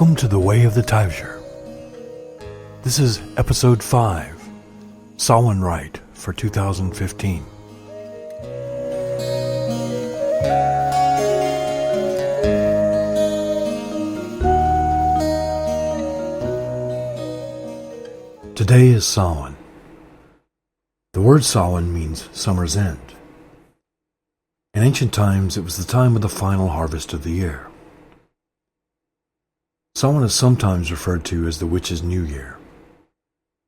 Welcome to the Way of the Taibhsear. This is episode 5, Samhain Rite for 2015. Today is Samhain. The word Samhain means summer's end. In ancient times, it was the time of the final harvest of the year. Samhain is sometimes referred to as the Witch's New Year.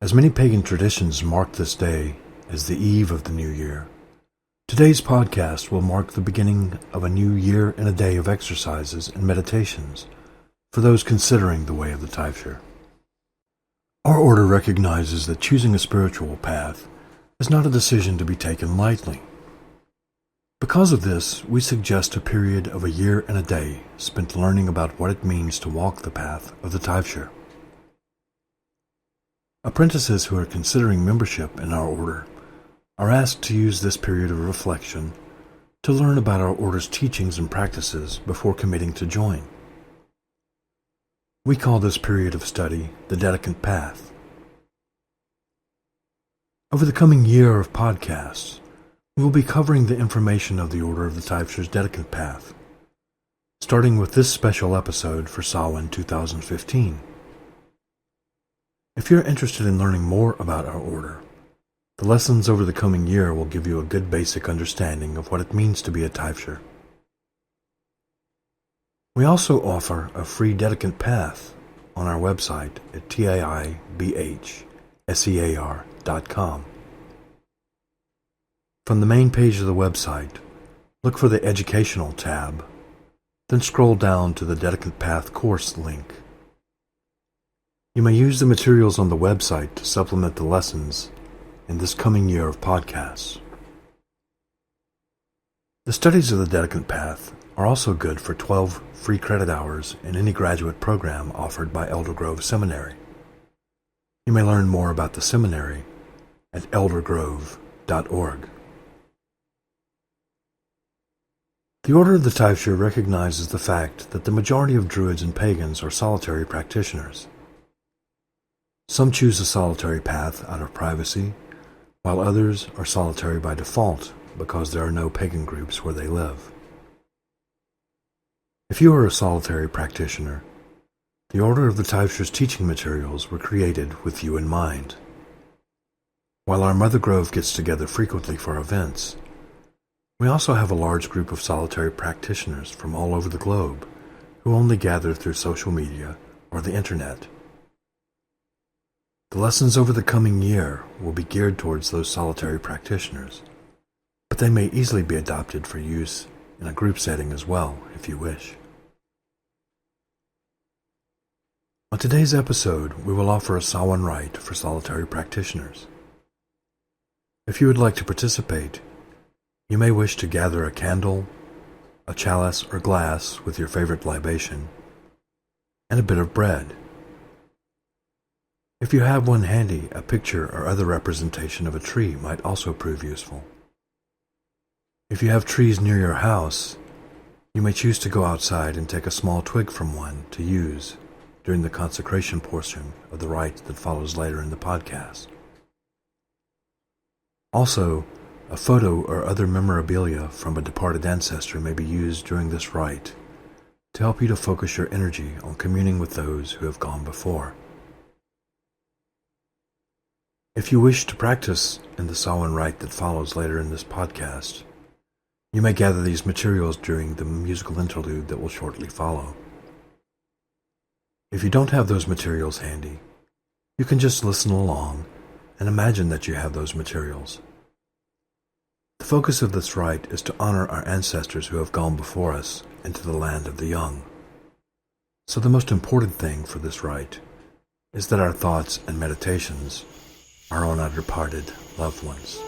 As many pagan traditions mark this day as the eve of the new year, today's podcast will mark the beginning of a new year and a day of exercises and meditations for those considering the way of the Taibhsear. Our order recognizes that choosing a spiritual path is not a decision to be taken lightly. Because of this, we suggest a period of a year and a day spent learning about what it means to walk the path of the Taibhsear. Apprentices who are considering membership in our order are asked to use this period of reflection to learn about our order's teachings and practices before committing to join. We call this period of study the Dedicant Path. Over the coming year of podcasts, we will be covering the information of the Order of the Taibhsear's Dedicant Path, starting with this special episode for Samhain 2015. If you're interested in learning more about our order, the lessons over the coming year will give you a good basic understanding of what it means to be a Taibhsear. We also offer a free Dedicant Path on our website at taibhsear.com. From the main page of the website, look for the Educational tab, then scroll down to the Dedicant Path course link. You may use the materials on the website to supplement the lessons in this coming year of podcasts. The studies of the Dedicant Path are also good for 12 free credit hours in any graduate program offered by Elder Grove Seminary. You may learn more about the seminary at eldergrove.org. The Order of the Taibhsear recognizes the fact that the majority of Druids and pagans are solitary practitioners. Some choose a solitary path out of privacy, while others are solitary by default because there are no pagan groups where they live. If you are a solitary practitioner, the Order of the Taibhsear's teaching materials were created with you in mind. While our Mother Grove gets together frequently for events, we also have a large group of solitary practitioners from all over the globe who only gather through social media or the internet. The lessons over the coming year will be geared towards those solitary practitioners, but they may easily be adopted for use in a group setting as well, if you wish. On today's episode, we will offer a Samhain Rite for solitary practitioners. If you would like to participate, you may wish to gather a candle, a chalice or glass with your favorite libation, and a bit of bread. If you have one handy, a picture or other representation of a tree might also prove useful. If you have trees near your house, you may choose to go outside and take a small twig from one to use during the consecration portion of the rite that follows later in the podcast. Also, a photo or other memorabilia from a departed ancestor may be used during this rite to help you to focus your energy on communing with those who have gone before. If you wish to practice in the Samhain rite that follows later in this podcast, you may gather these materials during the musical interlude that will shortly follow. If you don't have those materials handy, you can just listen along and imagine that you have those materials. The focus of this rite is to honor our ancestors who have gone before us into the land of the young. So the most important thing for this rite is that our thoughts and meditations are on our departed loved ones.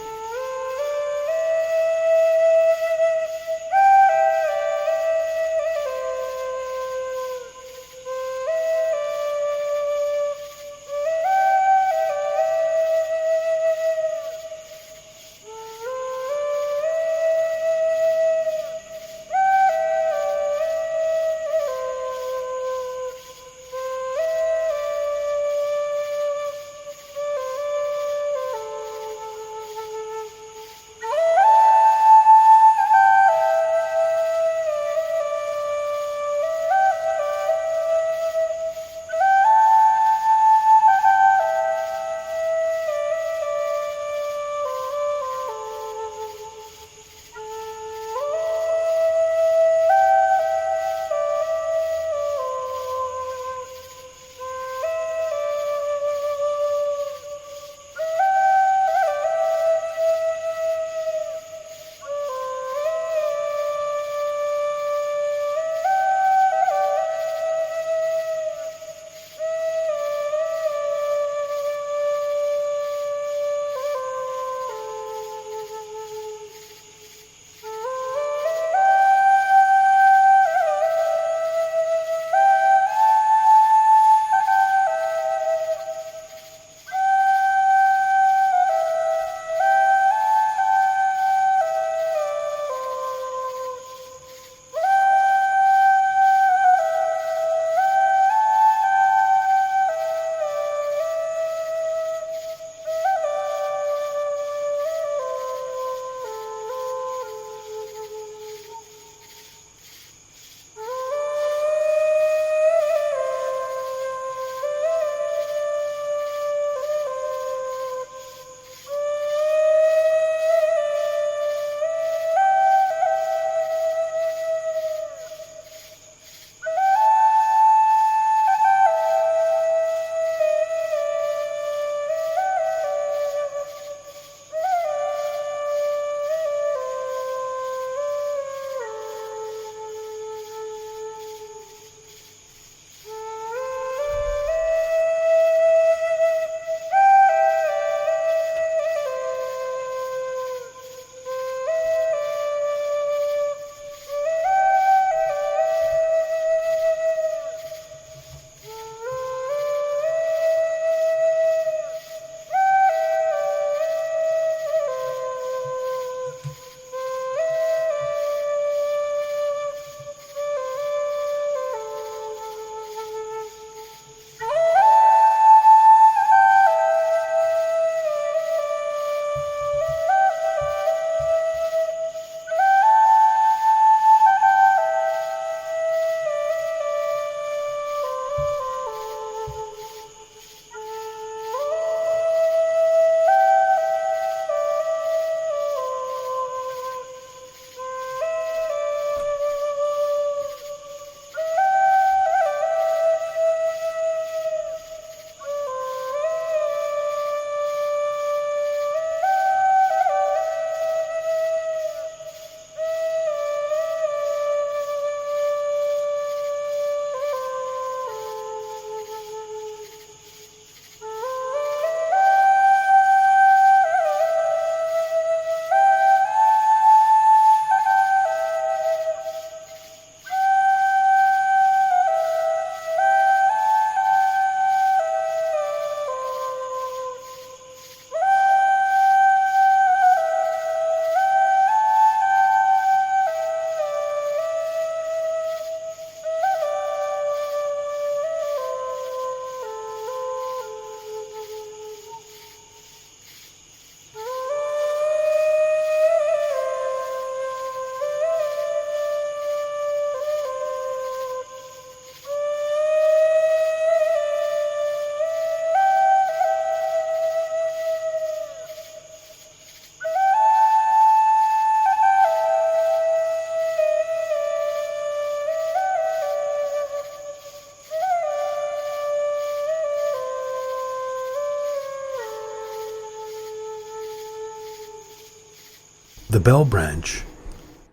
The bell branch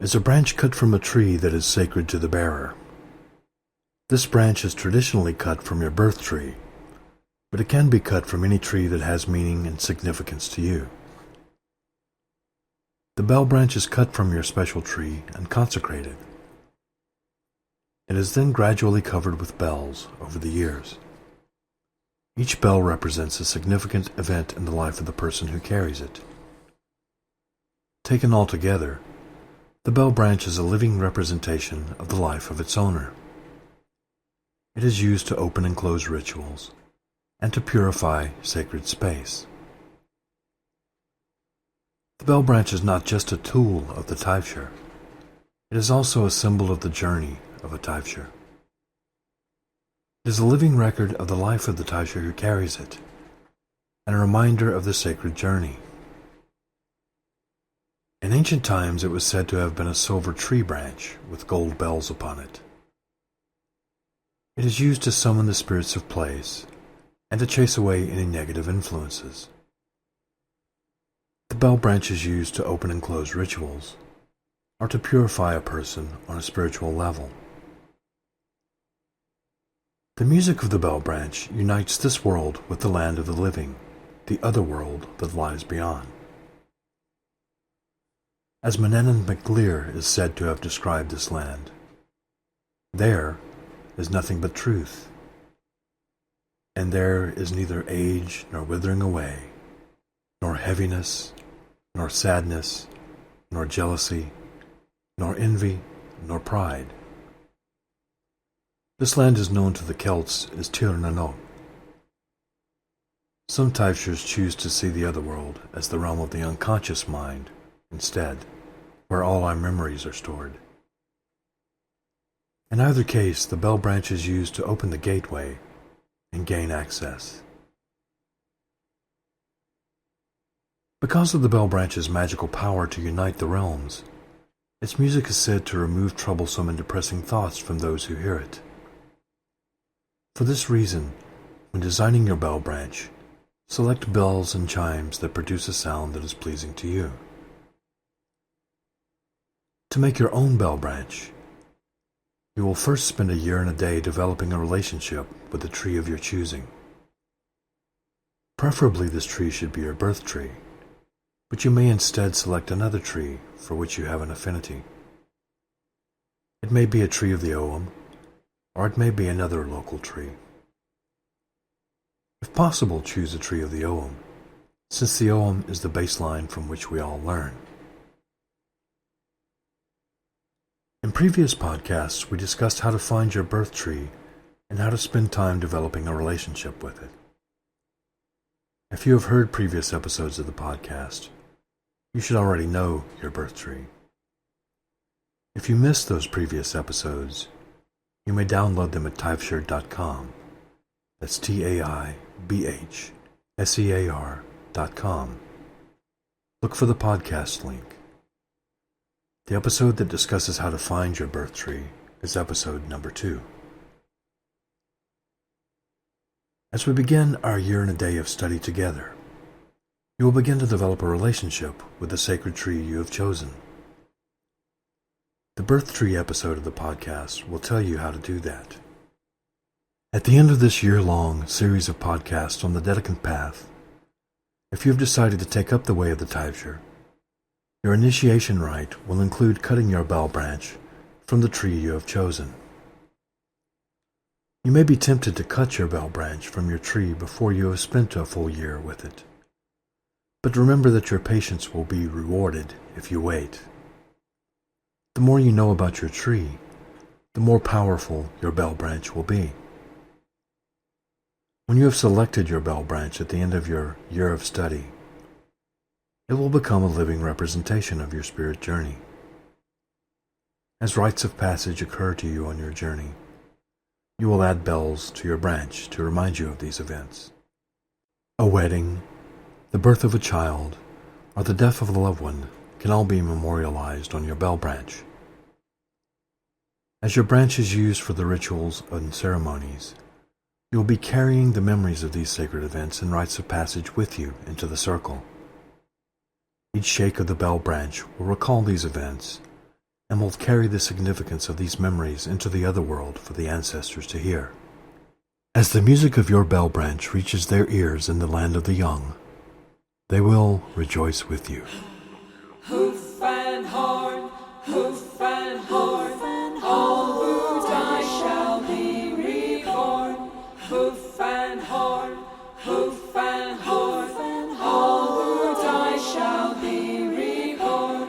is a branch cut from a tree that is sacred to the bearer. This branch is traditionally cut from your birth tree, but it can be cut from any tree that has meaning and significance to you. The bell branch is cut from your special tree and consecrated. It is then gradually covered with bells over the years. Each bell represents a significant event in the life of the person who carries it. Taken all together, the bell branch is a living representation of the life of its owner. It is used to open and close rituals and to purify sacred space. The bell branch is not just a tool of the Taibhsear. It is also a symbol of the journey of a Taibhsear. It is a living record of the life of the Taibhsear who carries it, and a reminder of the sacred journey. In ancient times, it was said to have been a silver tree branch with gold bells upon it. It is used to summon the spirits of place and to chase away any negative influences. The bell branch is used to open and close rituals, or to purify a person on a spiritual level. The music of the bell branch unites this world with the land of the living, the other world that lies beyond. As Manannán mac Lir is said to have described this land, there is nothing but truth, and there is neither age nor withering away, nor heaviness, nor sadness, nor jealousy, nor envy, nor pride. This land is known to the Celts as Tir na Nog. Some Taibhsears choose to see the other world as the realm of the unconscious mind instead, where all our memories are stored. In either case, the bell branch is used to open the gateway and gain access. Because of the bell branch's magical power to unite the realms, its music is said to remove troublesome and depressing thoughts from those who hear it. For this reason, when designing your bell branch, select bells and chimes that produce a sound that is pleasing to you. To make your own bell branch, you will first spend a year and a day developing a relationship with the tree of your choosing. Preferably this tree should be your birth tree, but you may instead select another tree for which you have an affinity. It may be a tree of the Ogham, or it may be another local tree. If possible, choose a tree of the Ogham, since the Ogham is the baseline from which we all learn. In previous podcasts, we discussed how to find your birth tree and how to spend time developing a relationship with it. If you have heard previous episodes of the podcast, you should already know your birth tree. If you missed those previous episodes, you may download them at taibhsear.com. That's TAIBHSEAR.com. Look for the podcast link. The episode that discusses how to find your birth tree is episode number 2. As we begin our year and a day of study together, you will begin to develop a relationship with the sacred tree you have chosen. The birth tree episode of the podcast will tell you how to do that. At the end of this year-long series of podcasts on the Druidic path, if you have decided to take up the way of the Taibhsear, your initiation rite will include cutting your bell branch from the tree you have chosen. You may be tempted to cut your bell branch from your tree before you have spent a full year with it. But remember that your patience will be rewarded if you wait. The more you know about your tree, the more powerful your bell branch will be. When you have selected your bell branch at the end of your year of study, it will become a living representation of your spirit journey. As rites of passage occur to you on your journey, you will add bells to your branch to remind you of these events. A wedding, the birth of a child, or the death of a loved one can all be memorialized on your bell branch. As your branch is used for the rituals and ceremonies, you will be carrying the memories of these sacred events and rites of passage with you into the circle. Each shake of the bell branch will recall these events and will carry the significance of these memories into the other world for the ancestors to hear. As the music of your bell branch reaches their ears in the land of the young, they will rejoice with you. Hoof and horn, all who die shall be reborn. Hoof and horn, all who die shall be reborn.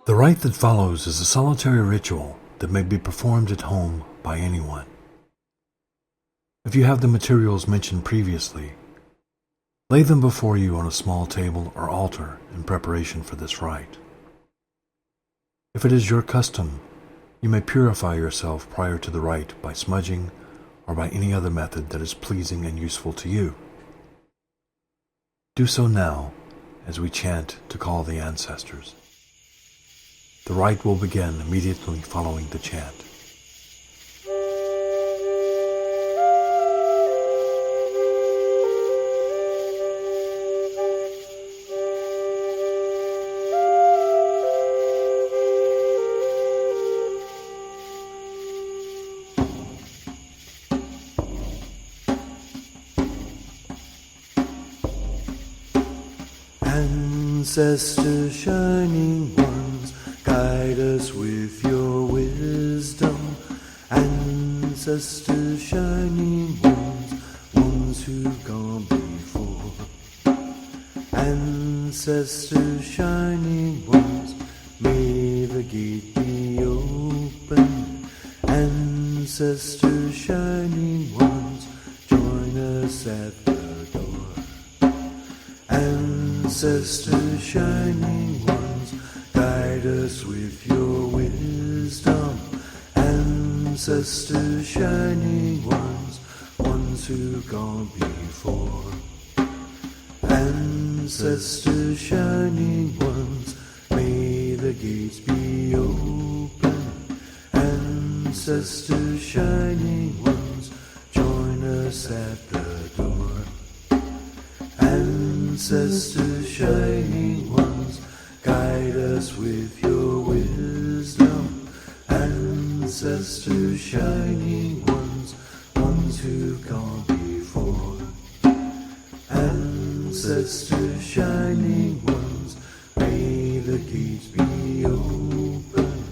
The rite that follows is a solitary ritual that may be performed at home by anyone. If you have the materials mentioned previously, lay them before you on a small table or altar in preparation for this rite. If it is your custom, you may purify yourself prior to the rite by smudging or by any other method that is pleasing and useful to you. Do so now as we chant to call the ancestors. The rite will begin immediately following the chant. Ancestor shining ones, guide us with your wisdom. Ancestor shining ones who've gone before. Ancestor shining ones, may the gate be open. Ancestor shining ones, join us at the door. Ancestor shining ones, guide us with your wisdom. Ancestor shining ones who've gone before. Ancestor shining ones, may the gates be open. Ancestor shining ones, join us at the door. Ancestor shining ones, guide us with your wisdom. Ancestor shining ones who've gone before. Ancestor shining ones, may the gates be open.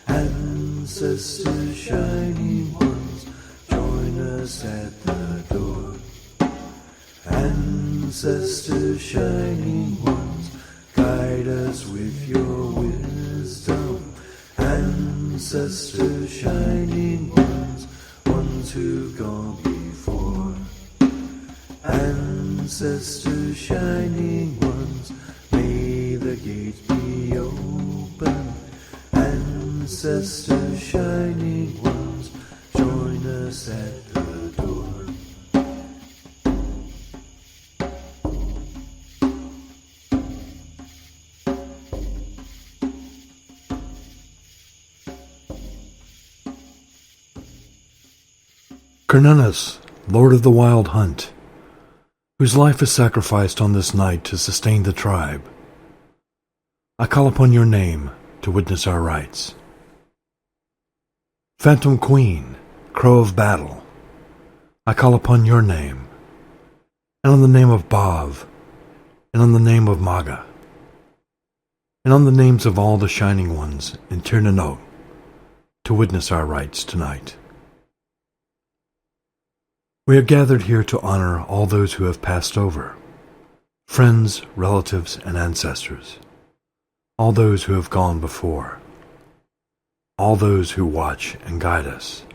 Ancestor shining ones, join us at the door. Ancestor shining ones, guide us with your wisdom. Ancestor shining ones who've gone before. Ancestor shining ones, may the gates be open. Ancestor shining ones, join us at the door. Cernunnos, Lord of the Wild Hunt, whose life is sacrificed on this night to sustain the tribe, I call upon your name to witness our rites. Phantom Queen, Crow of Battle, I call upon your name, and on the name of Bav, and on the name of Maga, and on the names of all the Shining Ones in Tirnanot, to witness our rites tonight. We are gathered here to honor all those who have passed over, friends, relatives, and ancestors, all those who have gone before, all those who watch and guide us.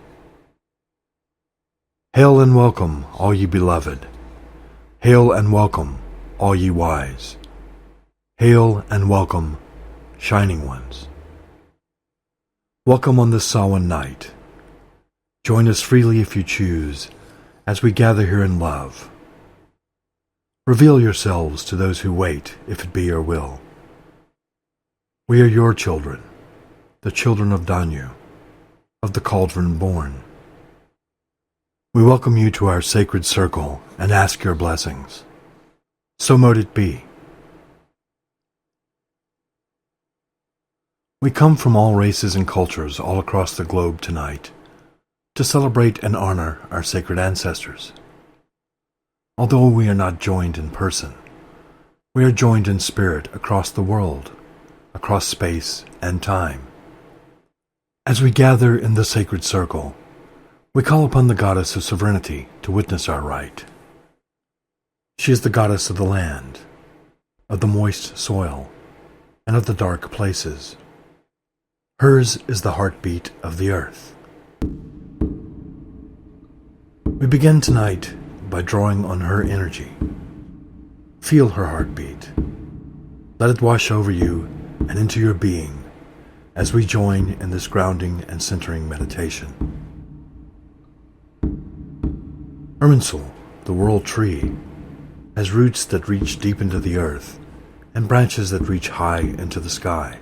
Hail and welcome, all ye beloved. Hail and welcome, all ye wise. Hail and welcome, Shining Ones. Welcome on this Samhain night. Join us freely if you choose, as we gather here in love. Reveal yourselves to those who wait, if it be your will. We are your children, the children of Danu, of the cauldron born. We welcome you to our sacred circle and ask your blessings. So mote it be. We come from all races and cultures all across the globe tonight to celebrate and honor our sacred ancestors. Although we are not joined in person, we are joined in spirit across the world, across space and time. As we gather in the sacred circle, we call upon the goddess of sovereignty to witness our rite. She is the goddess of the land, of the moist soil, and of the dark places. Hers is the heartbeat of the earth. We begin tonight by drawing on her energy. Feel her heartbeat. Let it wash over you and into your being as we join in this grounding and centering meditation. Irminsul, the world tree, has roots that reach deep into the earth and branches that reach high into the sky.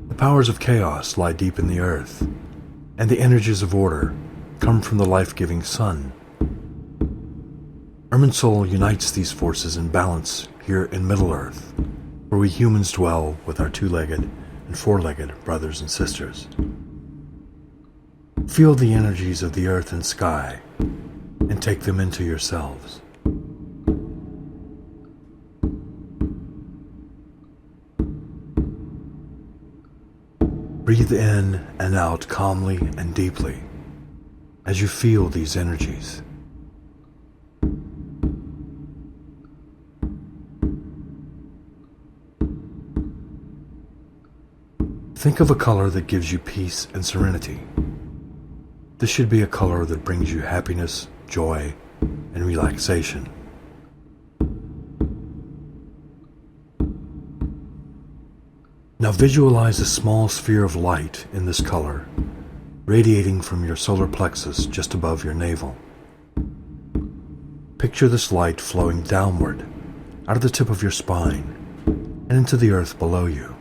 The powers of chaos lie deep in the earth, and the energies of order come from the life-giving sun. Irminsul unites these forces in balance here in Middle-earth, where we humans dwell with our two-legged and four-legged brothers and sisters. Feel the energies of the earth and sky, and take them into yourselves. Breathe in and out calmly and deeply as you feel these energies. Think of a color that gives you peace and serenity. This should be a color that brings you happiness, joy, and relaxation. Now visualize a small sphere of light in this color, radiating from your solar plexus just above your navel. Picture this light flowing downward, out of the tip of your spine, and into the earth below you.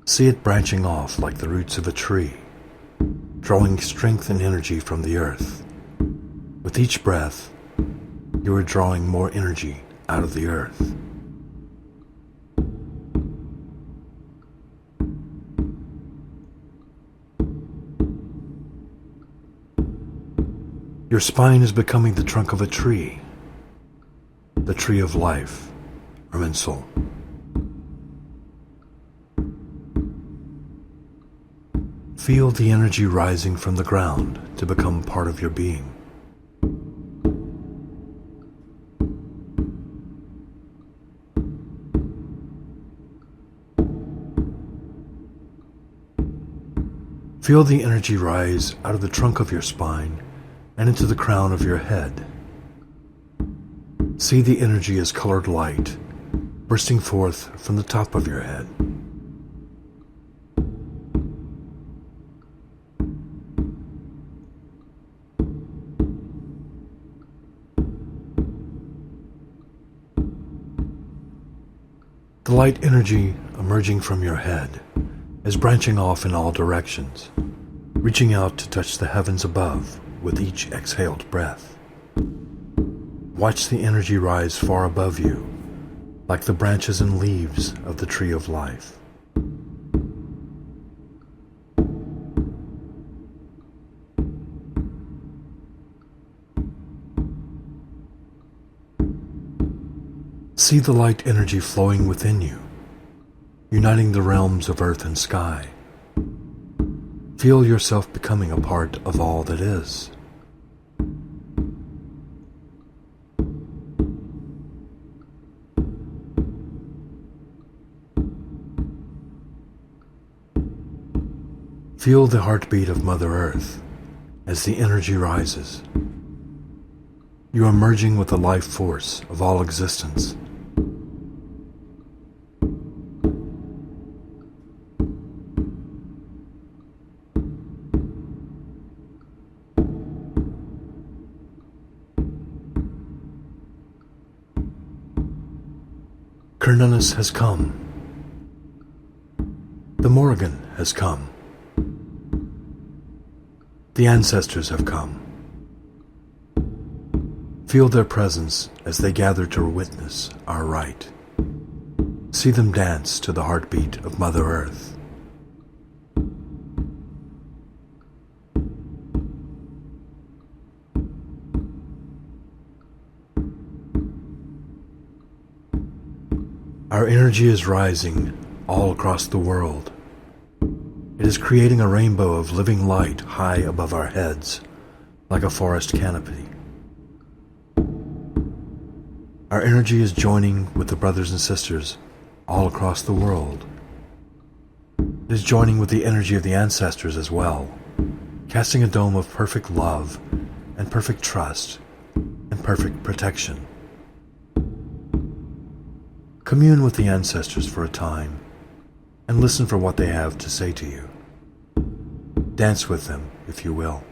See it branching off like the roots of a tree, drawing strength and energy from the earth. With each breath, you are drawing more energy out of the earth. Your spine is becoming the trunk of a tree, the tree of life, Irminsul. Feel the energy rising from the ground to become part of your being. Feel the energy rise out of the trunk of your spine and into the crown of your head. See the energy as colored light bursting forth from the top of your head. The light energy emerging from your head is branching off in all directions, reaching out to touch the heavens above with each exhaled breath. Watch the energy rise far above you, like the branches and leaves of the tree of life. See the light energy flowing within you, uniting the realms of earth and sky. Feel yourself becoming a part of all that is. Feel the heartbeat of Mother Earth as the energy rises. You are merging with the life force of all existence. Cernunnos has come. The Morrigan has come. The ancestors have come. Feel their presence as they gather to witness our rite. See them dance to the heartbeat of Mother Earth. Our energy is rising all across the world. It is creating a rainbow of living light high above our heads, like a forest canopy. Our energy is joining with the brothers and sisters all across the world. It is joining with the energy of the ancestors as well, casting a dome of perfect love and perfect trust and perfect protection. Commune with the ancestors for a time and listen for what they have to say to you. Dance with them, if you will.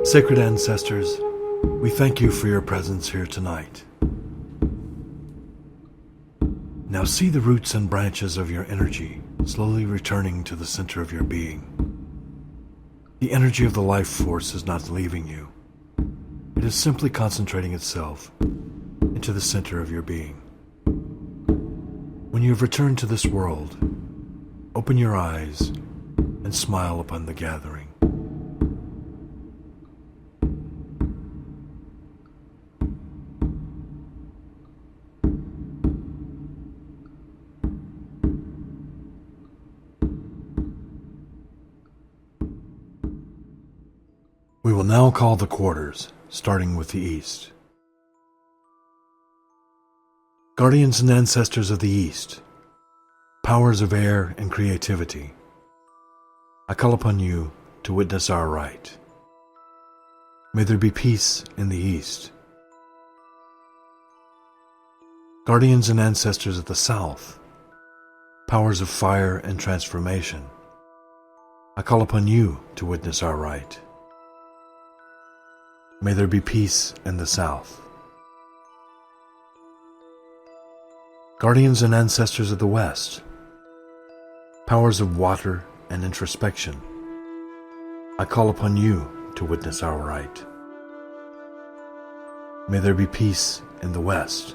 Sacred ancestors, we thank you for your presence here tonight. Now see the roots and branches of your energy slowly returning to the center of your being. The energy of the life force is not leaving you. It is simply concentrating itself into the center of your being. When you have returned to this world, open your eyes and smile upon the gathering. We will now call the quarters, starting with the east. Guardians and ancestors of the east, powers of air and creativity, I call upon you to witness our rite. May there be peace in the east. Guardians and ancestors of the south, powers of fire and transformation, I call upon you to witness our rite. May there be peace in the south. Guardians and ancestors of the west, powers of water and introspection, I call upon you to witness our rite. May there be peace in the west.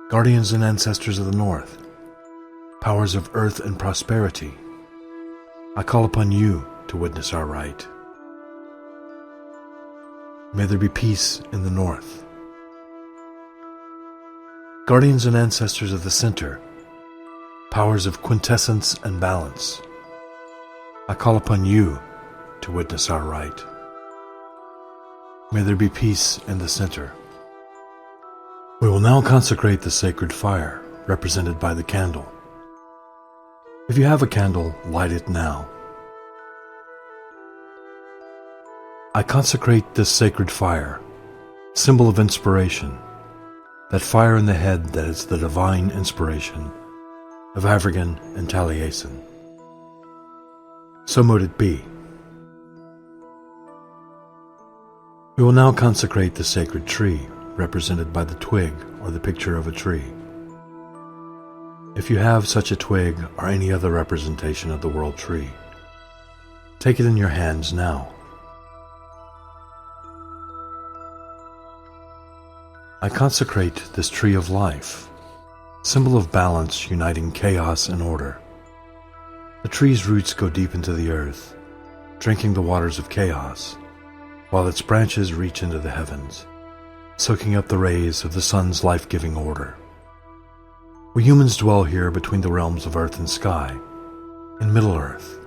Guardians and ancestors of the north, powers of earth and prosperity, I call upon you to witness our rite. May there be peace in the north. Guardians and ancestors of the center, powers of quintessence and balance, I call upon you to witness our rite. May there be peace in the center. We will now consecrate the sacred fire, represented by the candle. If you have a candle, light it now. I consecrate this sacred fire, symbol of inspiration, that fire in the head that is the divine inspiration of Avergan and Taliesin. So mote it be. We will now consecrate the sacred tree, represented by the twig or the picture of a tree. If you have such a twig or any other representation of the world tree, take it in your hands now. I consecrate this tree of life, symbol of balance uniting chaos and order. The tree's roots go deep into the earth, drinking the waters of chaos, while its branches reach into the heavens, soaking up the rays of the sun's life-giving order. We humans dwell here between the realms of earth and sky, in Middle Earth.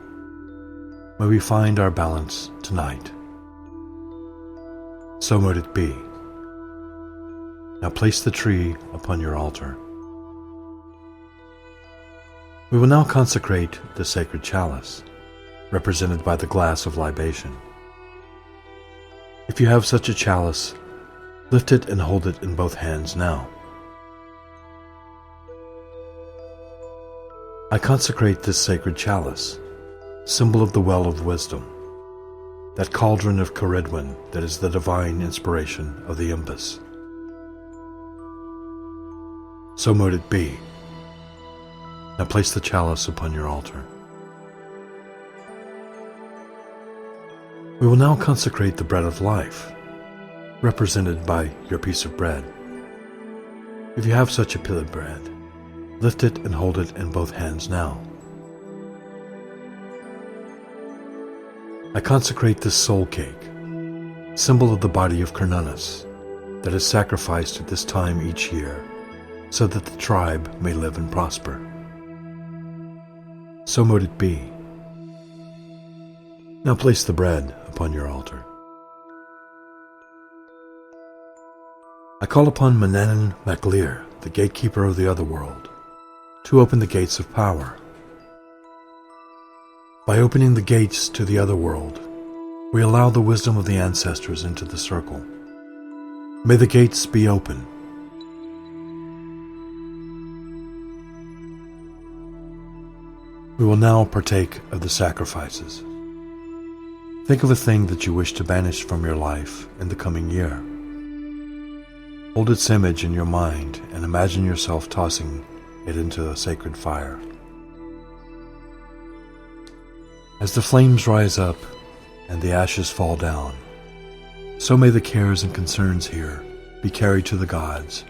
May we find our balance tonight. So mote it be. Now place the tree upon your altar. We will now consecrate the sacred chalice, represented by the glass of libation. If you have such a chalice, lift it and hold it in both hands now. I consecrate this sacred chalice, symbol of the well of wisdom, that cauldron of Caridwen that is the divine inspiration of the Imbus. So mote it be. Now place the chalice upon your altar. We will now consecrate the bread of life, represented by your piece of bread. If you have such a piece of bread, lift it and hold it in both hands now. I consecrate this soul cake, symbol of the body of Cernunnos, that is sacrificed at this time each year, so that the tribe may live and prosper. So mote it be. Now place the bread upon your altar. I call upon Manannan Maclear, the gatekeeper of the otherworld, to open the gates of power. By opening the gates to the otherworld, we allow the wisdom of the ancestors into the circle. May the gates be open. We will now partake of the sacrifices. Think of a thing that you wish to banish from your life in the coming year. Hold its image in your mind and imagine yourself tossing it into a sacred fire. As the flames rise up and the ashes fall down, so may the cares and concerns here be carried to the gods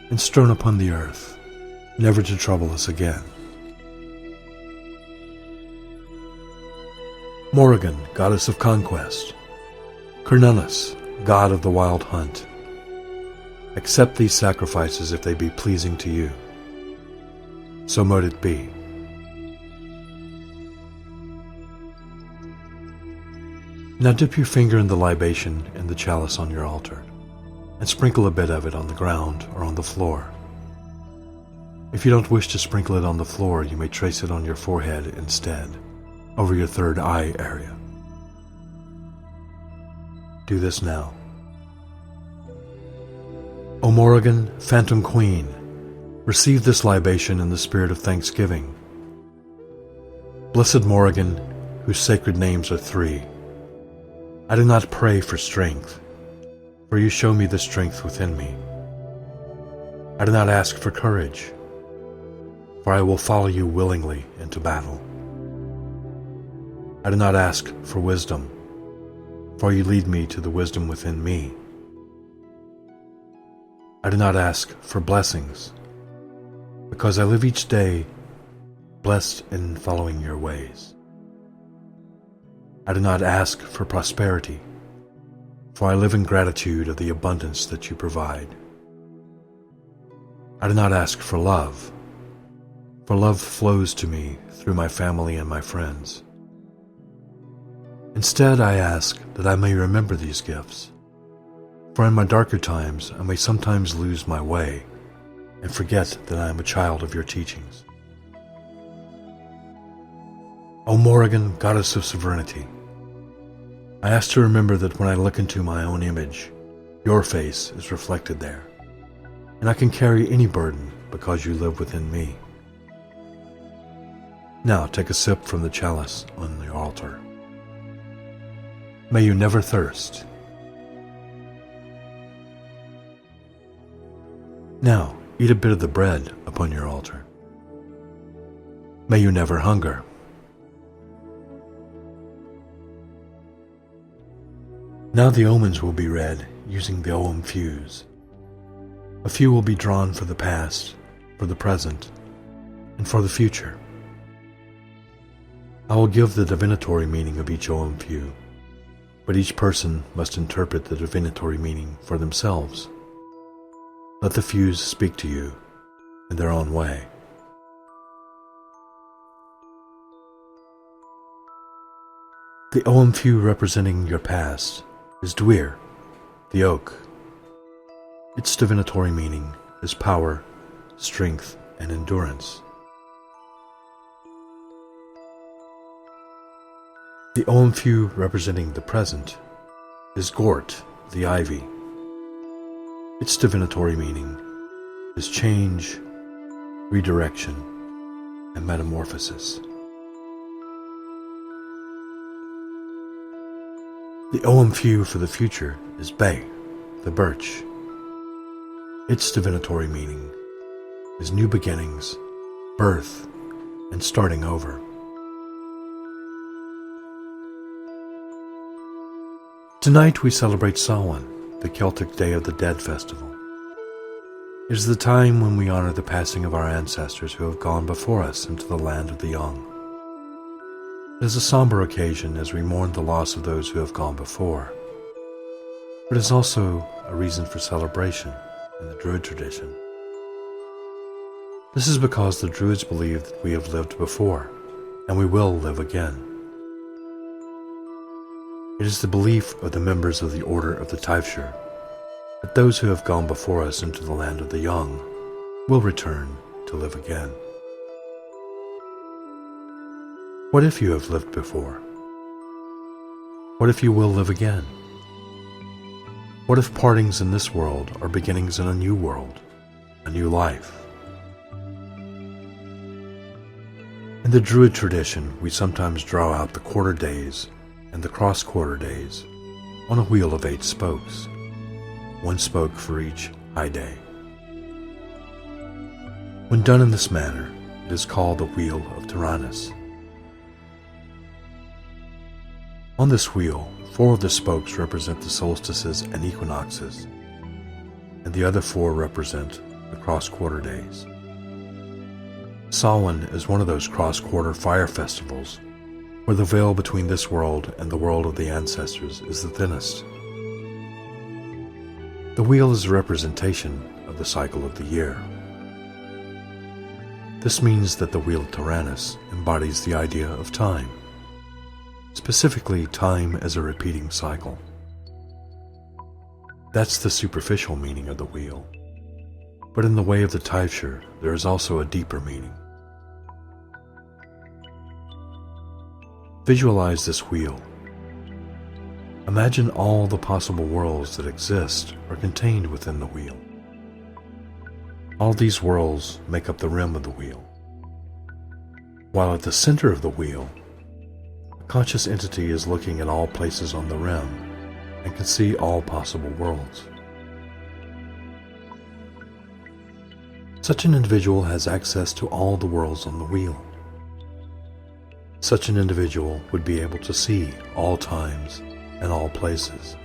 and strewn upon the earth, never to trouble us again. Morrigan, goddess of conquest. Cernunnos, god of the wild hunt. Accept these sacrifices if they be pleasing to you. So mote it be. Now dip your finger in the libation in the chalice on your altar, and sprinkle a bit of it on the ground or on the floor. If you don't wish to sprinkle it on the floor, you may trace it on your forehead instead, over your third eye area. Do this now. O Morrigan, Phantom Queen, receive this libation in the spirit of thanksgiving. Blessed Morrigan, whose sacred names are three, I do not pray for strength, for you show me the strength within me. I do not ask for courage, for I will follow you willingly into battle. I do not ask for wisdom, for you lead me to the wisdom within me. I do not ask for blessings, because I live each day blessed in following your ways. I do not ask for prosperity, for I live in gratitude of the abundance that you provide. I do not ask for love, for love flows to me through my family and my friends. Instead, I ask that I may remember these gifts, for in my darker times I may sometimes lose my way and forget that I am a child of your teachings. O Morrigan, goddess of sovereignty, I ask to remember that when I look into my own image, your face is reflected there, and I can carry any burden because you live within me. Now take a sip from the chalice on the altar. May you never thirst. Now, eat a bit of the bread upon your altar. May you never hunger. Now the omens will be read using the Ogham fuse. A few will be drawn for the past, for the present, and for the future. I will give the divinatory meaning of each Ogham few, but each person must interpret the divinatory meaning for themselves. Let the fuse speak to you in their own way. The Ogham few representing your past is Druid, the oak. Its divinatory meaning is power, strength, and endurance. The Ogham few representing the present is Gort, the ivy. Its divinatory meaning is change, redirection, and metamorphosis. The Ogham few for the future is Bay, the birch. Its divinatory meaning is new beginnings, birth, and starting over. Tonight we celebrate Samhain, the Celtic Day of the Dead festival. It is the time when we honor the passing of our ancestors who have gone before us into the land of the young. It is a somber occasion as we mourn the loss of those who have gone before, but it is also a reason for celebration in the Druid tradition. This is because the Druids believe that we have lived before, and we will live again. It is the belief of the members of the Order of the Taibhsear that those who have gone before us into the land of the young will return to live again. What if you have lived before? What if you will live again? What if partings in this world are beginnings in a new world, a new life? In the Druid tradition, we sometimes draw out the quarter days and the cross-quarter days on a wheel of 8 spokes, 1 spoke for each high day. When done in this manner, it is called the Wheel of Tyrannus. On this wheel, 4 of the spokes represent the solstices and equinoxes, and the other 4 represent the cross-quarter days. Samhain is one of those cross-quarter fire festivals where the veil between this world and the world of the ancestors is the thinnest. The wheel is a representation of the cycle of the year. This means that the Wheel of Tyrannus embodies the idea of time, specifically time as a repeating cycle. That's the superficial meaning of the wheel, but in the way of the Taibhsear, there is also a deeper meaning. Visualize this wheel. Imagine all the possible worlds that exist are contained within the wheel. All these worlds make up the rim of the wheel, while at the center of the wheel, a conscious entity is looking at all places on the rim and can see all possible worlds. Such an individual has access to all the worlds on the wheel. Such an individual would be able to see all times and all places.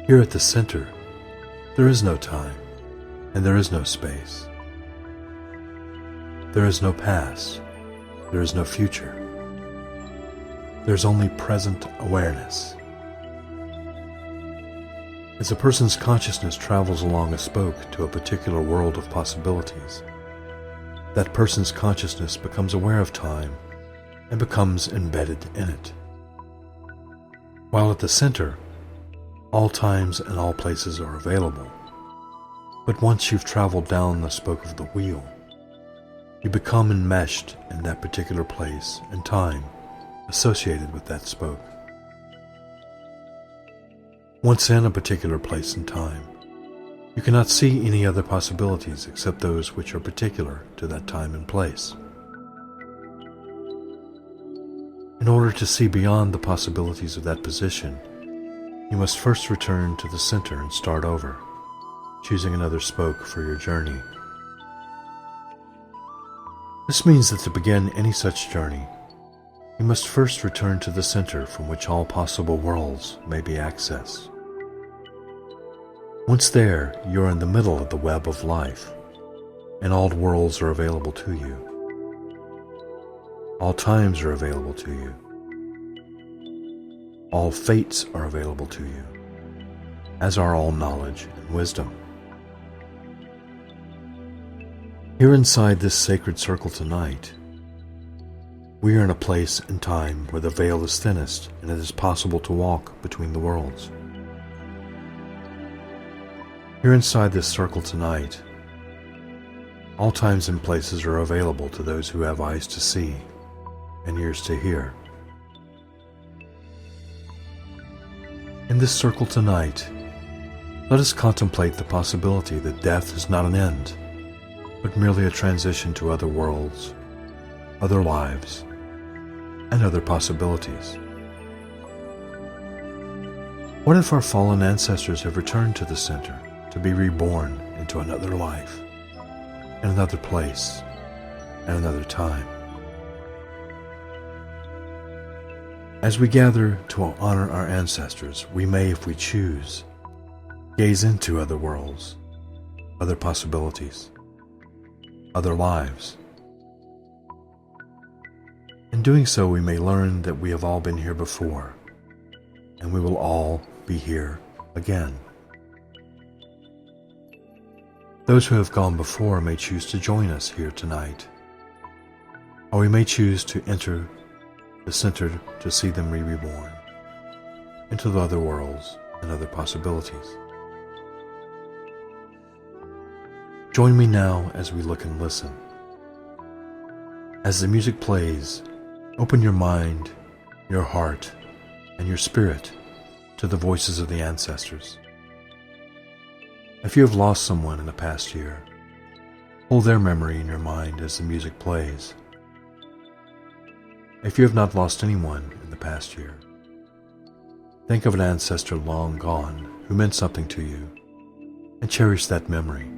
Here at the center, there is no time and there is no space. There is no past, there is no future. There's only present awareness. As a person's consciousness travels along a spoke to a particular world of possibilities, that person's consciousness becomes aware of time and becomes embedded in it. While at the center, all times and all places are available, but once you've traveled down the spoke of the wheel, you become enmeshed in that particular place and time associated with that spoke. Once in a particular place and time, you cannot see any other possibilities except those which are particular to that time and place. In order to see beyond the possibilities of that position, you must first return to the center and start over. choosing another spoke for your journey. This means that to begin any such journey, you must first return to the center from which all possible worlds may be accessed. Once there, you are in the middle of the web of life, and all worlds are available to you. All times are available to you. All fates are available to you, as are all knowledge and wisdom. Here inside this sacred circle tonight, we are in a place and time where the veil is thinnest and it is possible to walk between the worlds. Here inside this circle tonight, all times and places are available to those who have eyes to see and ears to hear. In this circle tonight, let us contemplate the possibility that death is not an end, but merely a transition to other worlds, other lives, and other possibilities. What if our fallen ancestors have returned to the center to be reborn into another life, in another place, and another time? As we gather to honor our ancestors, we may, if we choose, gaze into other worlds, other possibilities, other lives. In doing so, we may learn that we have all been here before, and we will all be here again. Those who have gone before may choose to join us here tonight, or we may choose to enter the center to see them reborn into the other worlds and other possibilities. Join me now as we look and listen. As the music plays, open your mind, your heart, and your spirit to the voices of the ancestors. If you have lost someone in the past year, hold their memory in your mind as the music plays. If you have not lost anyone in the past year, think of an ancestor long gone who meant something to you, and cherish that memory.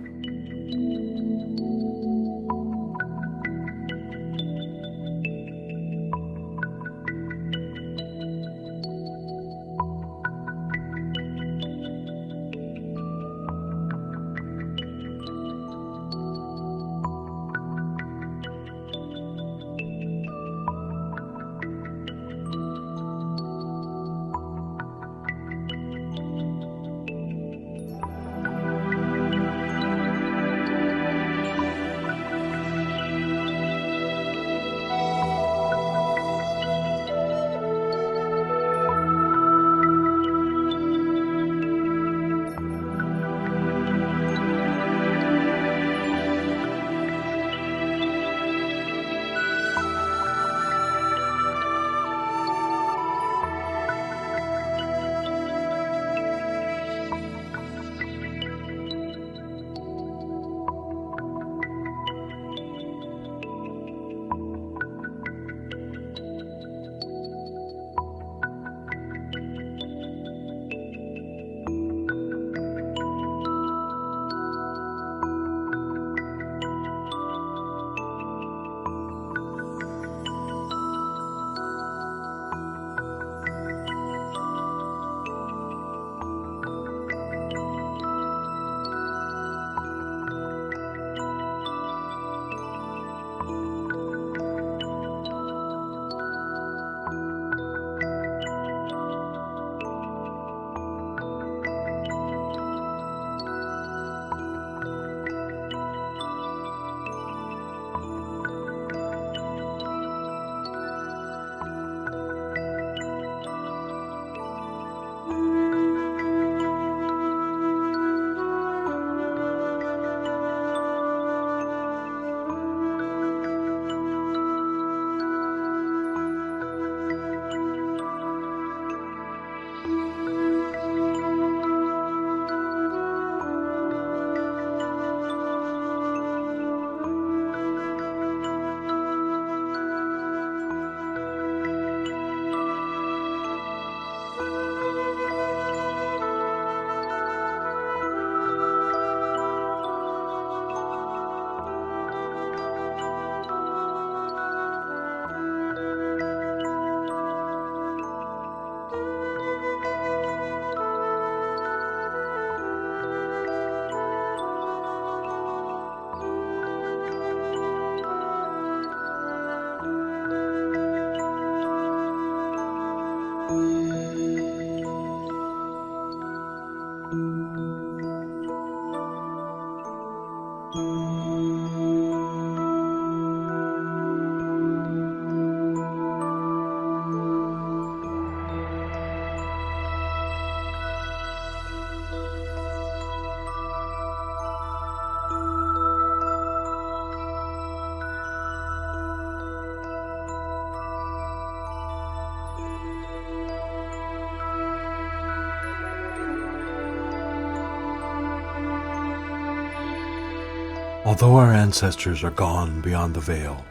Although our ancestors are gone beyond the veil,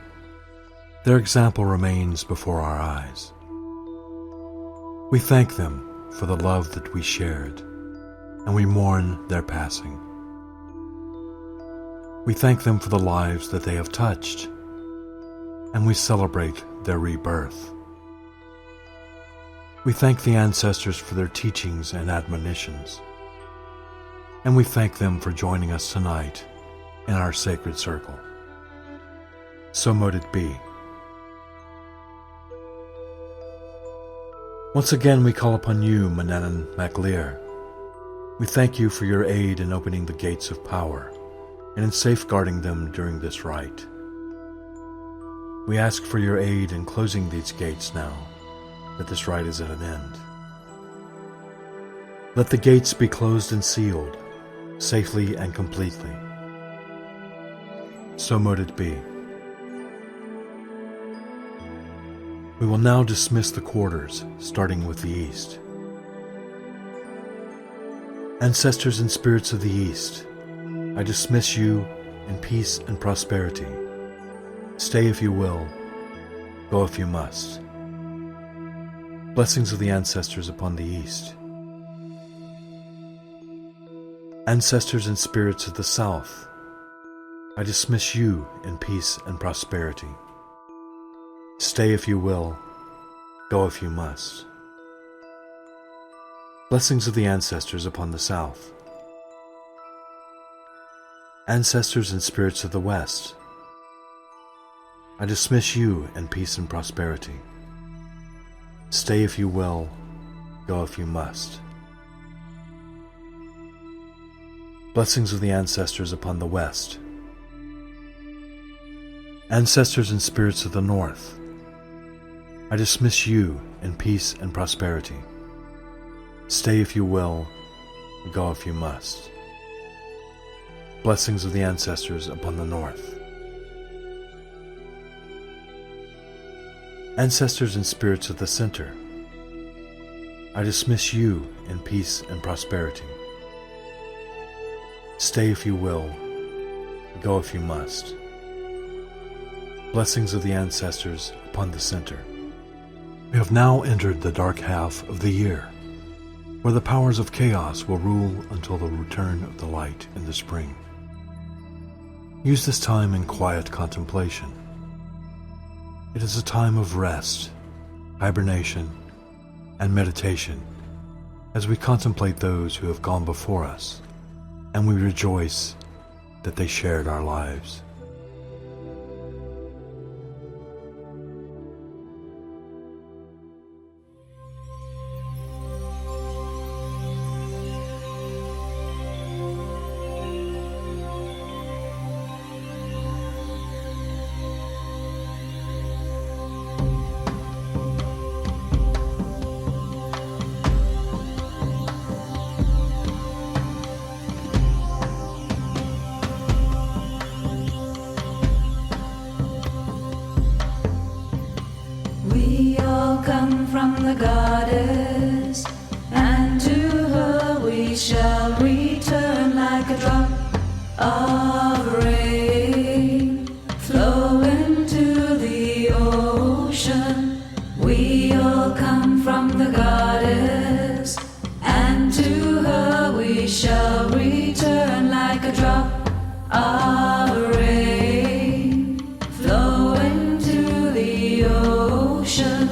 their example remains before our eyes. We thank them for the love that we shared, and we mourn their passing. We thank them for the lives that they have touched, and we celebrate their rebirth. We thank the ancestors for their teachings and admonitions, and we thank them for joining us tonight in our sacred circle. So mote it be. Once again we call upon you, Manannan MacLear. We thank you for your aid in opening the gates of power and in safeguarding them during this rite. We ask for your aid in closing these gates now that this rite is at an end. Let the gates be closed and sealed, safely and completely. So mote it be. We will now dismiss the quarters, starting with the east. Ancestors and spirits of the east, I dismiss you in peace and prosperity. Stay if you will, go if you must. Blessings of the ancestors upon the east. Ancestors and spirits of the south, I dismiss you in peace and prosperity. Stay if you will, go if you must. Blessings of the ancestors upon the south. Ancestors and spirits of the west, I dismiss you in peace and prosperity. Stay if you will, go if you must. Blessings of the ancestors upon the west. Ancestors and spirits of the north, I dismiss you in peace and prosperity. Stay if you will, go if you must. Blessings of the ancestors upon the north. Ancestors and spirits of the center, I dismiss you in peace and prosperity. Stay if you will, go if you must. Blessings of the ancestors upon the center. We have now entered the dark half of the year, where the powers of chaos will rule until the return of the light in the spring. Use this time in quiet contemplation. It is a time of rest, hibernation, and meditation as we contemplate those who have gone before us, and we rejoice that they shared our lives. We all come from the goddess, and to her we shall return like a drop of rain, flow into the ocean. We all come from the goddess, and to her we shall return like a drop of rain, flow into the ocean.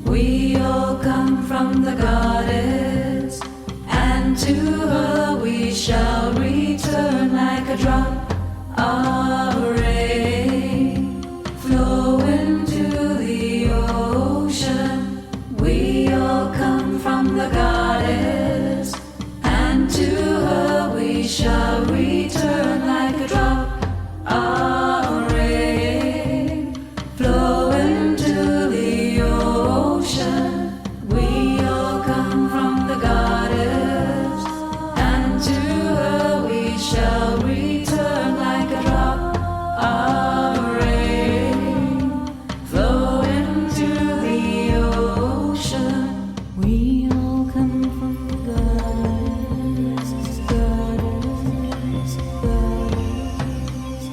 We all come from the goddess, and to her we shall return like a drop of rain, flow into the ocean. We all come from the goddess, and to her we shall return like a drop of rain, flow into the ocean. We all come from the goddess, and to her we shall return like a drop of rain, flow into the ocean. We all come from the goddess, goddess, goddess.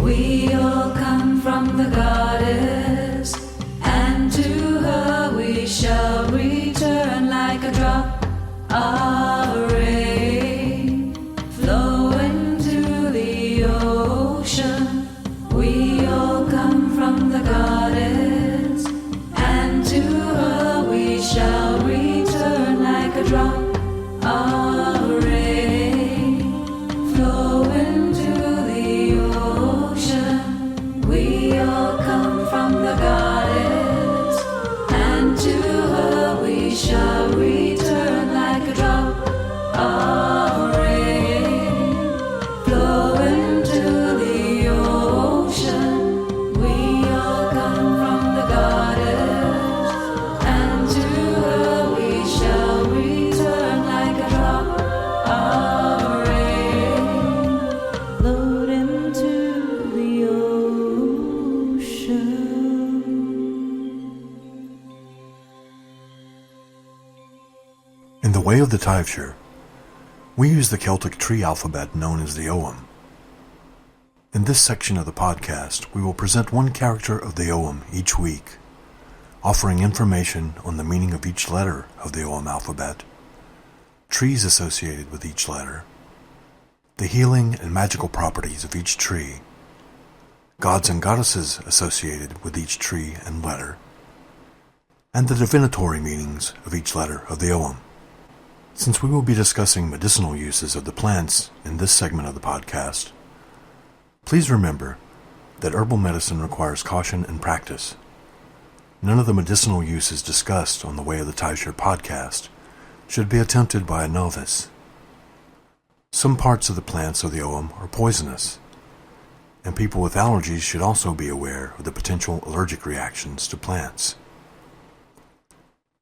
We all come from the goddess, and to her we shall return like a drop of rain, flow into the ocean. We all come from the goddess, and to her we shall return like a drop of rain, flow into the ocean. We all come from the goddess, and to her we shall return like a drop of rain, flow into the ocean. We all come from the goddess, and to her we shall return like a drop of rain, float into the ocean. In the Way of the Taibhsear, we use the Celtic tree alphabet known as the Ogham. In this section of the podcast, we will present one character of the Ogham each week, offering information on the meaning of each letter of the Ogham alphabet, trees associated with each letter, the healing and magical properties of each tree, gods and goddesses associated with each tree and letter, and the divinatory meanings of each letter of the Ogham. Since we will be discussing medicinal uses of the plants in this segment of the podcast, please remember that herbal medicine requires caution and practice. None of the medicinal uses discussed on the Way of the Taibhsear podcast should be attempted by a novice. Some parts of the plants of the Ogham are poisonous, and people with allergies should also be aware of the potential allergic reactions to plants.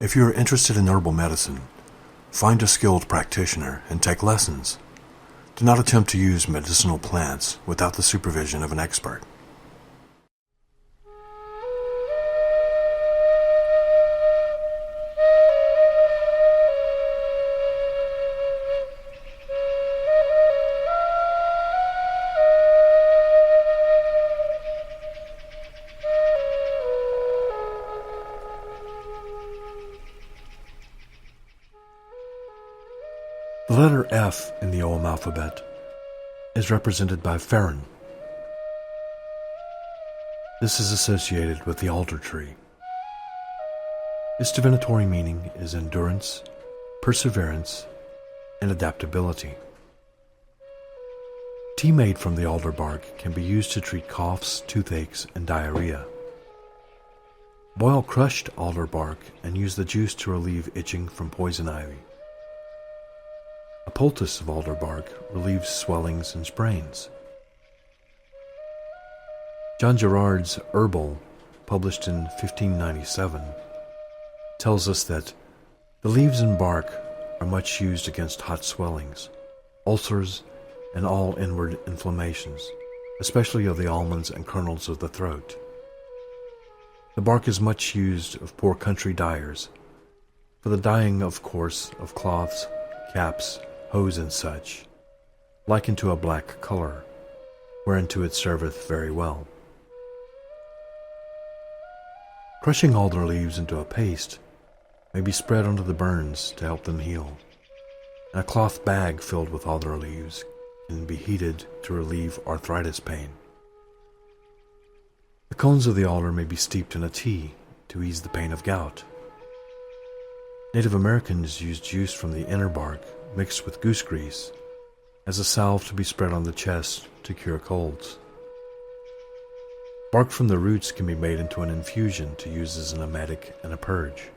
If you are interested in herbal medicine, find a skilled practitioner and take lessons. Do not attempt to use medicinal plants without the supervision of an expert. The letter F in the Ogham alphabet is represented by Farron. This is associated with the alder tree. Its divinatory meaning is endurance, perseverance, and adaptability. Tea made from the alder bark can be used to treat coughs, toothaches, and diarrhea. Boil crushed alder bark and use the juice to relieve itching from poison ivy. A poultice of alder bark relieves swellings and sprains. John Gerard's Herbal, published in 1597, tells us that the leaves and bark are much used against hot swellings, ulcers, and all inward inflammations, especially of the almonds and kernels of the throat. The bark is much used of poor country dyers, for the dyeing, of course, of cloths, caps, hose, and such, like unto a black colour, whereunto it serveth very well. Crushing alder leaves into a paste may be spread under the burns to help them heal, and a cloth bag filled with alder leaves can be heated to relieve arthritis pain. The cones of the alder may be steeped in a tea to ease the pain of gout. Native Americans used juice from the inner bark mixed with goose grease as a salve to be spread on the chest to cure colds. Bark from the roots can be made into an infusion to use as an emetic and a purge.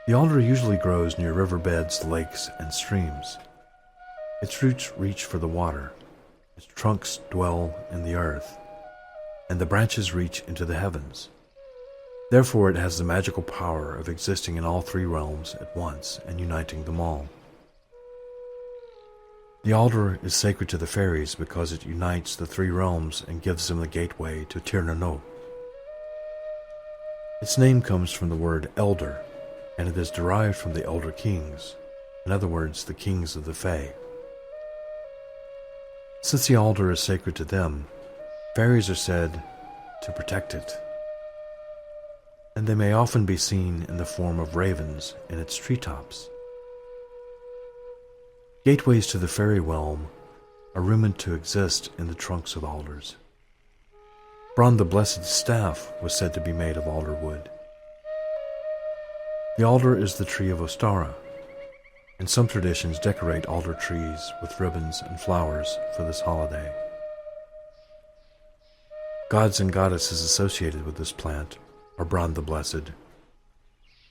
The alder usually grows near riverbeds, lakes, and streams. Its roots reach for the water, its trunks dwell in the earth, and the branches reach into the heavens. Therefore, it has the magical power of existing in all three realms at once and uniting them all. The alder is sacred to the fairies because it unites the three realms and gives them the gateway to Tir na no. Its name comes from the word elder, and it is derived from the elder kings, in other words, the kings of the Fae. Since the altar is sacred to them, fairies are said to protect it, and they may often be seen in the form of ravens in its treetops. Gateways to the fairy realm are rumored to exist in the trunks of alders. Bron the Blessed's staff was said to be made of alder wood. The alder is the tree of Ostara, and some traditions decorate alder trees with ribbons and flowers for this holiday. Gods and goddesses associated with this plant are Bron the Blessed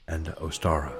and Ostara.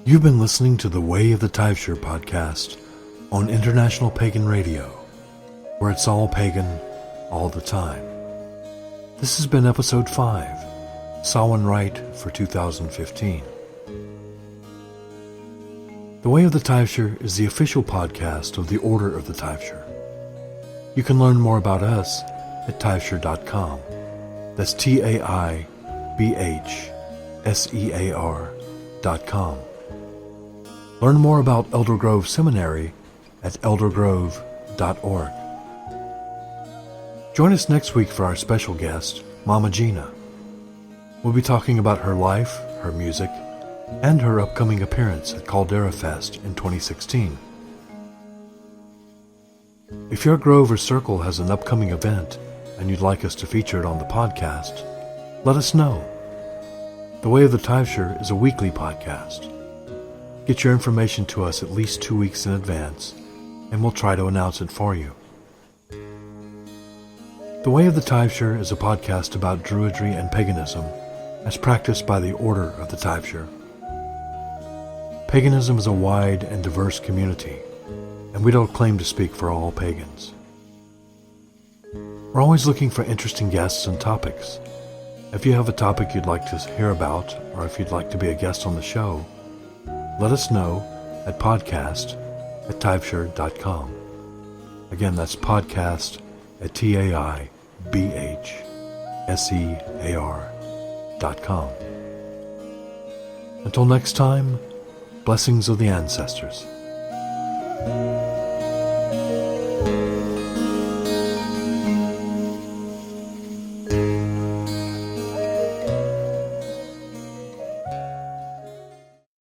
You've been listening to the Way of the Taibhsear podcast on International Pagan Radio, where it's all pagan all the time. This has been episode 5, Samhain Rite for 2015. The Way of the Taibhsear is the official podcast of the Order of the Taibhsear. You can learn more about us at taibhsear.com. That's taibhsear.com. Learn more about Elder Grove Seminary at eldergrove.org. Join us next week for our special guest, Mama Gina. We'll be talking about her life, her music, and her upcoming appearance at Caldera Fest in 2016. If your grove or circle has an upcoming event and you'd like us to feature it on the podcast, let us know. The Way of the Taibhsear is a weekly podcast. Get your information to us at least 2 weeks in advance, and we'll try to announce it for you. The Way of the Taibhsear is a podcast about Druidry and paganism as practiced by the Order of the Taibhsear. Paganism is a wide and diverse community, and we don't claim to speak for all pagans. We're always looking for interesting guests and topics. If you have a topic you'd like to hear about, or if you'd like to be a guest on the show, let us know at podcast@taibhsear.com. Again, that's podcast at taibhsear.com. Until next time, blessings of the ancestors.